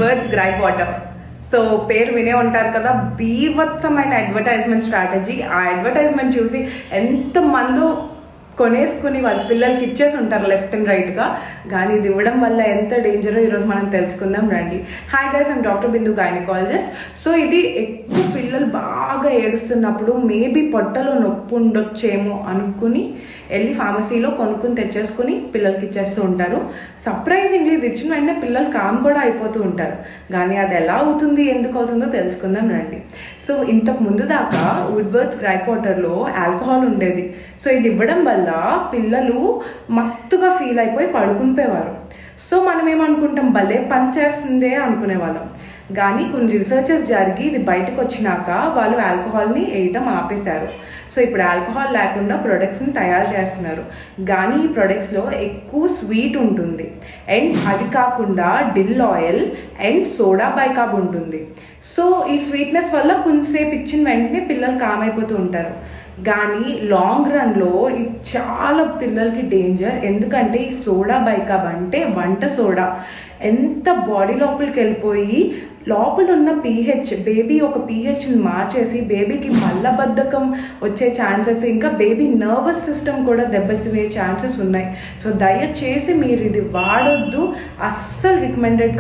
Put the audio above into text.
Woodward's gripe water. So పేరు వినే ఉంటారు కదా, బీభత్సమైన అడ్వర్టైజ్మెంట్ స్ట్రాటజీ. ఆ అడ్వర్టైజ్మెంట్ చూసి ఎంతమందో కొనేసుకుని వాళ్ళ పిల్లలకి ఇచ్చేసి ఉంటారు లెఫ్ట్ అండ్ రైట్గా. కానీ ఇది ఇవ్వడం వల్ల ఎంత డేంజరో ఈరోజు మనం తెలుసుకుందాం రండి. Hi guys, I'm doctor Bindu, gynaecologist. So ఇది ఎక్కువ పిల్లలు బాగా ఏడుస్తున్నప్పుడు మేబీ పొట్టలో నొప్పి ఉండొచ్చేమో అనుకుని వెళ్ళి ఫార్మసీలో కొనుక్కుని తెచ్చేసుకుని పిల్లలకి ఇచ్చేస్తూ ఉంటారు. సర్ప్రైజింగ్లీ ఇది ఇచ్చిన వెంటనే పిల్లలు కామ్ కూడా అయిపోతూ ఉంటారు. కానీ అది ఎలా అవుతుంది, ఎందుకు అవుతుందో తెలుసుకుందాం రండి. సో ఇంతకు ముందు దాకా వుడ్వర్డ్స్ గ్రైప్ వాటర్లో ఆల్కహాల్ ఉండేది. సో ఇది ఇవ్వడం వల్ల పిల్లలు మత్తుగా ఫీల్ అయిపోయి పడుకునిపోయేవారు. సో మనం ఏమనుకుంటాం, భలే పనిచేస్తుందే అనుకునేవాళ్ళం. కానీ కొన్ని రీసెర్చెస్ జరిగి ఇది బయటకు వచ్చినాక వాళ్ళు ఆల్కహాల్ని వేయటం ఆపేశారు. సో ఇప్పుడు ఆల్కహాల్ లేకుండా ప్రొడక్ట్స్ని తయారు చేస్తున్నారు. కానీ ఈ ప్రొడక్ట్స్లో ఎక్కువ స్వీట్ ఉంటుంది, అండ్ అది కాకుండా డిల్ ఆయిల్ అండ్ సోడా బైకాబ్ ఉంటుంది. సో ఈ స్వీట్నెస్ వల్ల కొంచెంసేపు ఇచ్చిన వెంటనే పిల్లలు కామ్ అయిపోతూ ఉంటారు. కానీ లాంగ్ రన్లో ఇది చాలా పిల్లలకి డేంజర్. ఎందుకంటే ఈ సోడా బైకాబ్ అంటే వంట సోడా ఎంత బాడీ లోపలికి వెళ్ళిపోయి లోపల ఉన్న పీహెచ్, బేబీ ఒక పీహెచ్ని మార్చేసి బేబీకి మల్లబద్ధకం వచ్చే ఛాన్సెస్, ఇంకా బేబీ నర్వస్ సిస్టమ్ కూడా దెబ్బతినే ఛాన్సెస్ ఉన్నాయి. సో దయచేసి మీరు ఇది వాడొద్దు, అస్సలు రికమెండెడ్